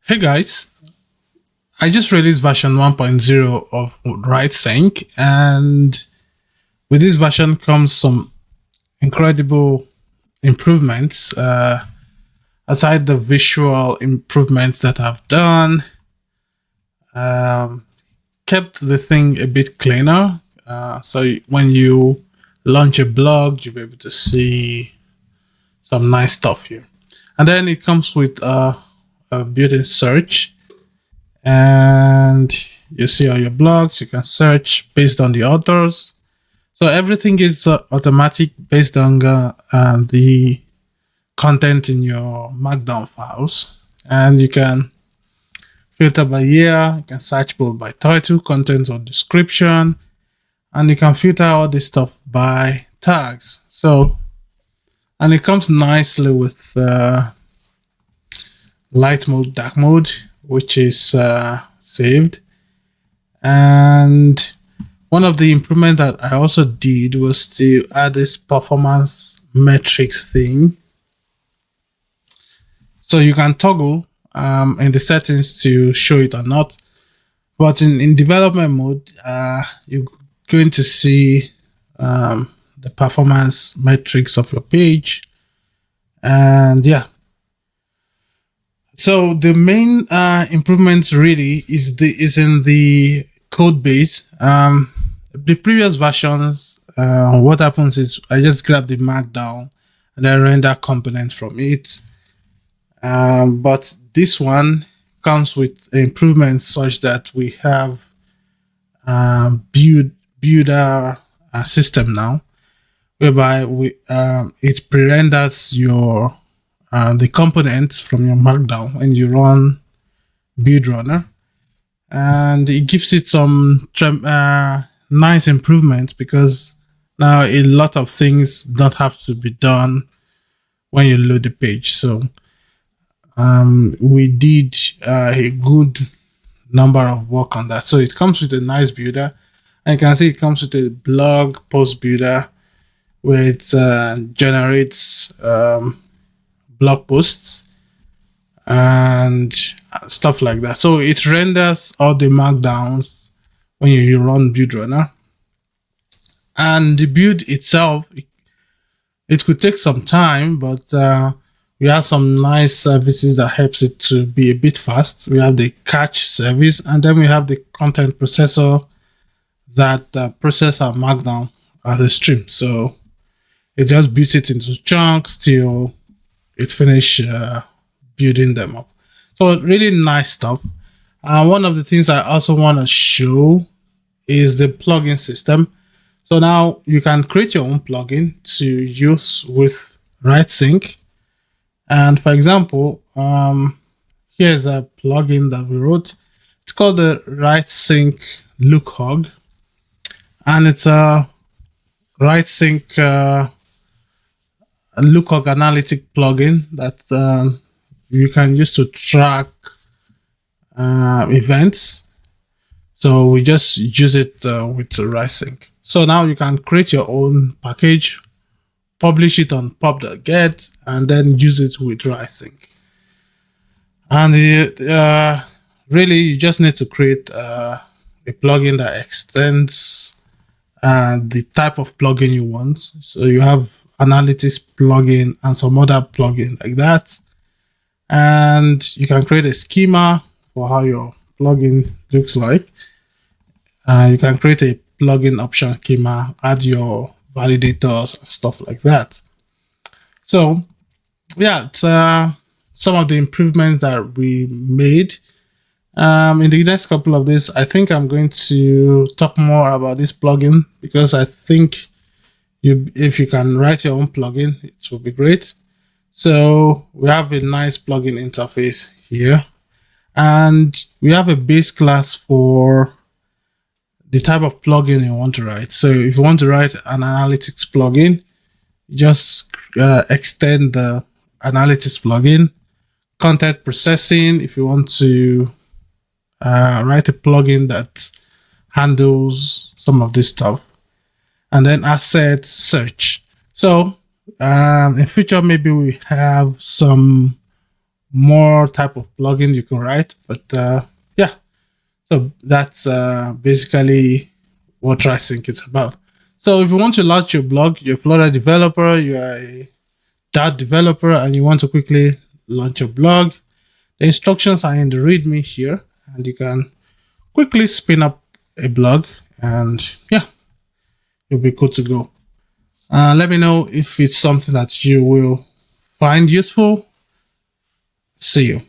Hey guys, I just released version 1.0 of WriteSync, and with this version comes some incredible improvements. Aside the visual improvements that I've done, um, kept the thing a bit cleaner. So when you launch a blog, you'll be able to see some nice stuff here. And then it comes with a built-in search, and you see all your blogs. You can search based on the authors. So everything is automatic based on the content in your Markdown files, and you can filter by year. You can search both by title, content, or description, and you can filter all this stuff by tags. So, and it comes nicely with light mode, dark mode, which is saved. And one of the improvements that I also did was to add this performance metrics thing. So you can toggle in the settings to show it or not. But in development mode, you're going to see the performance metrics of your page. And yeah. So the main improvements really is in the code base. The previous versions, what happens is I just grab the Markdown and I render components from it. But this one comes with improvements such that we have builder system now, whereby it pre-renders your the components from your Markdown when you run build runner, and it gives it some nice improvements because now a lot of things don't have to be done when you load the page. So we did a good number of work on that. So it comes with a nice builder, and you can see it comes with a blog post builder where it generates blog posts and stuff like that. So it renders all the markdowns when you run build runner, and the build itself, it could take some time, but we have some nice services that helps it to be a bit fast. We have the catch service, and then we have the content processor that process our markdown as a stream. So it just builds it into chunks till it finish building them up. So really nice stuff. One of the things I also want to show is the plugin system. So now you can create your own plugin to use with WriteSync. And for example, here's a plugin that we wrote. It's called the WriteSync Lookhog, and it's a WriteSync Lookhog analytic plugin that you can use to track events. So we just use it with WriteSync. So now you can create your own package, publish it on pub.get, and then use it with WriteSync. And really, you just need to create a plugin that extends the type of plugin you want. So you have analytics plugin and some other plugin like that. And you can create a schema for how your plugin looks like. You can create a plugin option schema, add your validators and stuff like that. So yeah, it's some of the improvements that we made. In the next couple of days, I think I'm going to talk more about this plugin, because I think if you can write your own plugin, it will be great. So we have a nice plugin interface here, and we have a base class for the type of plugin you want to write. So if you want to write an analytics plugin, you just extend the analytics plugin. Content processing, if you want to write a plugin that handles some of this stuff. And then asset search. So in future, maybe we have some more type of plugin you can write, but yeah, so that's basically what WriteSync is about. So if you want to launch your blog, you're a Flutter developer, you're a Dart developer, and you want to quickly launch your blog, the instructions are in the README here, and you can quickly spin up a blog, and yeah, you'll be good to go. Let me know if it's something that you will find useful. See you.